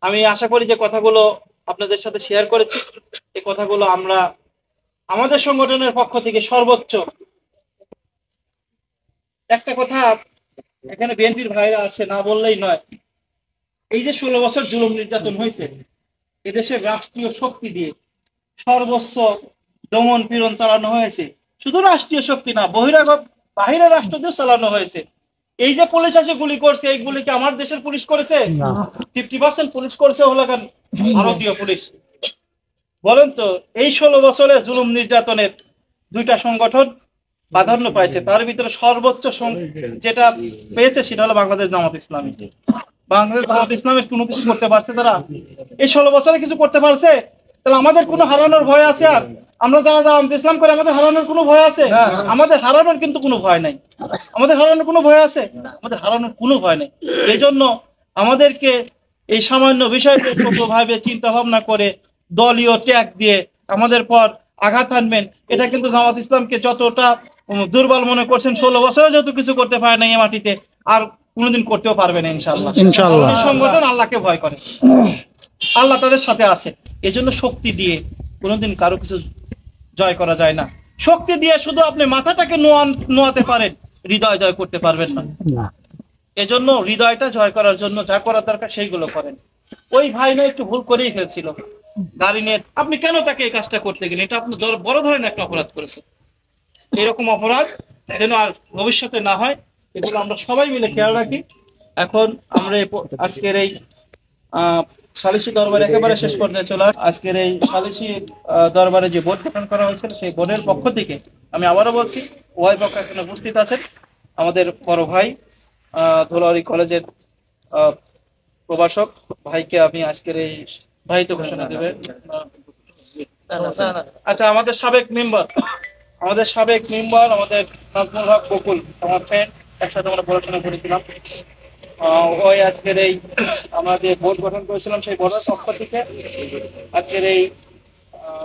আমি আশা করি যে কথাগুলো আপনাদের সাথে শেয়ার করেছি, এই কথাগুলো আমরা আমাদের সংগঠনের পক্ষ থেকে সর্বোচ্চ একটা কথা এখানে বিএনপির ভাইরা আছে, না বললেই নয়। এই যে 16 বছর জুলুম নির্যাতন হয়েছে, এদেশের রাষ্ট্রীয় শক্তি দিয়ে সর্বোচ্চ দমন পীড়ন চালানো হয়েছে। শুধু রাষ্ট্রীয় শক্তি না, বহিরাগত বাহিরের রাষ্ট্র দিয়েও চালানো হয়েছে। এই যে পুলিশ এসে গুলি করছে, এই গুলি কি আমার দেশের পুলিশ করেছে? 50% পুলিশ করেছে হলো কেন ভারতীয় পুলিশ। বলেন তো, এই 16 বছরে জুলুম নির্যাতনের দুইটা সংগঠন প্রাধান্য পাইছে, তার ভিতরে সর্বোচ্চ যেটা পেয়েছে সেটা হলো বাংলাদেশ জামাত ইসলামী। বাংলাদেশ জামাত ইসলামের কোনো কিছু করতে পারছে তারা? এই 16 বছরে কিছু করতে পারছে? তাহলে আমাদের কোনো হারানোর ভয় আছে? আর আমরা যারা জামাত ইসলাম করে আমাদের হারানোর কোনো ভয় আছে? আমাদের হারানোর কিন্তু কোনো ভয় নাই। আমাদের হারানোর কোনো ভয় আছে? আমাদের হারানোর কোনো ভয় নেই। এই জন্য আমাদেরকে এই সামান্য বিষয়কে ছোটভাবে চিন্তা ভাবনা করে দলীয় ত্যাগ দিয়ে আমাদের পর আঘাত আনবেন, এটা কিন্তু জামাত ইসলামকে যতটা দুর্বল মনে করছেন, 16 বছরে যত কিছু করতে পারে না এই মাটিতে, আর কোনোদিন করতেও পারবে না ইনশাআল্লাহ। ইনশাআল্লাহ সংগঠন আল্লাহকে ভয় করে, আল্লাহ তাদের সাথে আছে। এজন্য শক্তি দিয়ে কোনোদিন কারো কিছু জয় করা যায় না। শক্তি দিয়ে শুধু আপনি মাথাটাকে নোয়াতে পারেন, হৃদয় জয় করতে পারবেন না। এজন্য হৃদয়টা জয় করার জন্য যা করার দরকার সেইগুলো করেন। ওই ভাই না একটু ভুল করেই ফেলছিল গাড়ি নিয়ে, আপনি কেন তাকে এই কাজটা করতে গেলেন? এটা আপনি বড় ধরনের একটা অপরাধ করেছেন। এরকম অপরাধ যেন আর ভবিষ্যতে না হয়, এগুলো আমরা সবাই মিলে খেয়াল রাখি। এখন আমরা আজকের এই সালিসি দরবার একেবারে শেষ পর্যায়ে চলে আসে। আজকের এই সালিসি দরবারে যে বোর্ড গঠন করা হয়েছিল, সেই বোর্ডের পক্ষ থেকে আমি আবারও বলছি, উভয় পক্ষ এখানে উপস্থিত আছেন। আমাদের বড় ভাই ধুলাউড়ি কলেজের প্রভাষক ভাইকে আমি আজকের এই ভাই তো ঘোষণা দেবে। আচ্ছা, আমাদের সাবেক মেম্বার আমাদের নাজমুল হক বকুল, আমার ফ্রেন্ড, একসাথে আমরা পড়াশোনা করেছিলাম। ওই আজকের এই আমরা যে বোর্ড গঠন করেছিলাম, সেই বোর্ডের পক্ষ থেকে আজকের এই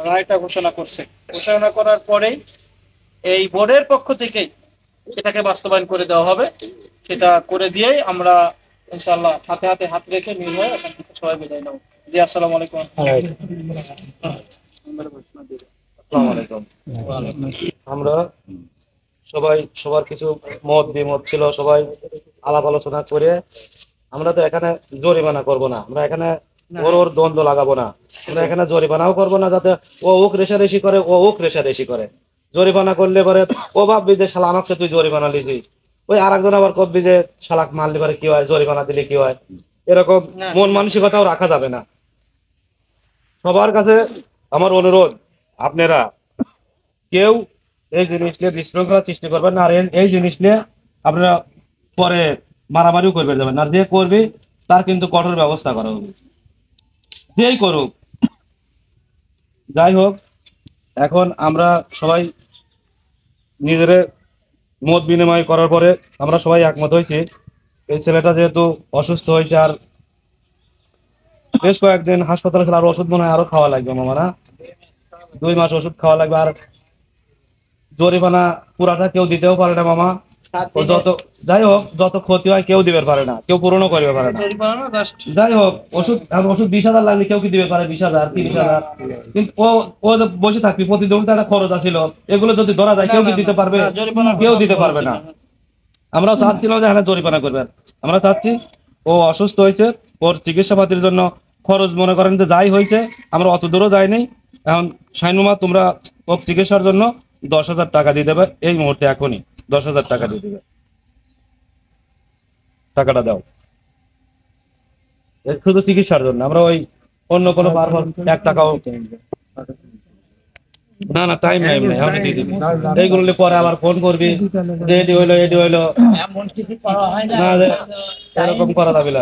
রায়টা ঘোষণা করছে। ঘোষণা করার পরেই এই বোর্ডের পক্ষ থেকেই এটাকে বাস্তবায়ন করে দেওয়া হবে। সেটা করে দিয়েই আমরা ইনশাআল্লাহ হাতে হাতে হাত রেখে মিল হয়ে এখান থেকে সবাই বিদায় নেব। জি, আসসালামু আলাইকুম। আমরা সবাই সবার কিছু মত বিমত ছিল, সবাই আলাপ আলোচনা করে আমরা তো এখানে জরিমানা করব না, আমরা এখানে ওর দ্বন্দ্ব লাগাবো না, আমরা এখানে জরিমানাও করবো না যাতে ও ওক রেশারেশি করে, ও ওক রেশারেশি করে। জরিমানা করলে পরে ও ভাববি যে শালা আমাকে তুই জরিমানা লিখি, ওই আরেকজন আবার কবি যে শালাক মারলে পরে কি হয়, জরিমানা দিলে কি হয়, এরকম মন মানসিকতাও রাখা যাবে না। সবার কাছে আমার অনুরোধ, আপনারা কেউ এই জিনিস নিয়ে বিশৃঙ্খলা সৃষ্টি করবেন না, আর এই জিনিস নিয়ে আপনারা পরে মারামারিও করবে যাবেন না। যে করবে তার কিন্তু কঠোর ব্যবস্থা করা হবে, যেই করুক। যাই হোক, এখন আমরা সবাই নিজের মত বিনিময় করার পরে আমরা সবাই একমত হয়েছি, এই ছেলেটা যেহেতু অসুস্থ হয়েছে আর বেশ কয়েকদিন হাসপাতালে ছিল, আর ওষুধ মনে হয় আরো খাওয়া লাগবে মামারা, 2 মাস ওষুধ খাওয়া লাগবে। আর জরিমানা পুরাটা কেউ দিতেও পারে না মামা, যত যাই হোক যত ক্ষতি হয় কেউ দিবে পারে না, কেউ পূরণও করবে পারে না। যাই হোক, ওষুধ 20,000 লাগলে কেউ কি দিবে পারে? 20,000 30,000, কিন্তু ও বসে থাকবি, প্রতিদিন একটা খরচ আছিল, এগুলো যদি ধরা যায় কেউ কি দিতে পারবে? কেউ দিতে পারবে না। আমরা চাচ্ছিলাম যে এখানে জরিমানা করবেন, আমরা চাচ্ছি ও অসুস্থ হয়েছে, ওর চিকিৎসা পাতির জন্য খরচ মনে করেন যে যাই হয়েছে, আমরা অত দূরও যাইনি। এখন শাইনুমা তোমরা ও চিকিৎসার জন্য 10,000 টাকা দিয়ে দেবে এই মুহূর্তে, এখনই 10,000 টাকা দিয়ে দেবে, টাকাটা দাও শুধু চিকিৎসার জন্য। আমরা ওই অন্য কোনো পারপাস 1 টাকাও না, না টাইম নাই, আমি দিয়ে দিবি। এইগুলো পরে আবার ফোন করবি, এডি হইলো না, এরকম করা যাবে না।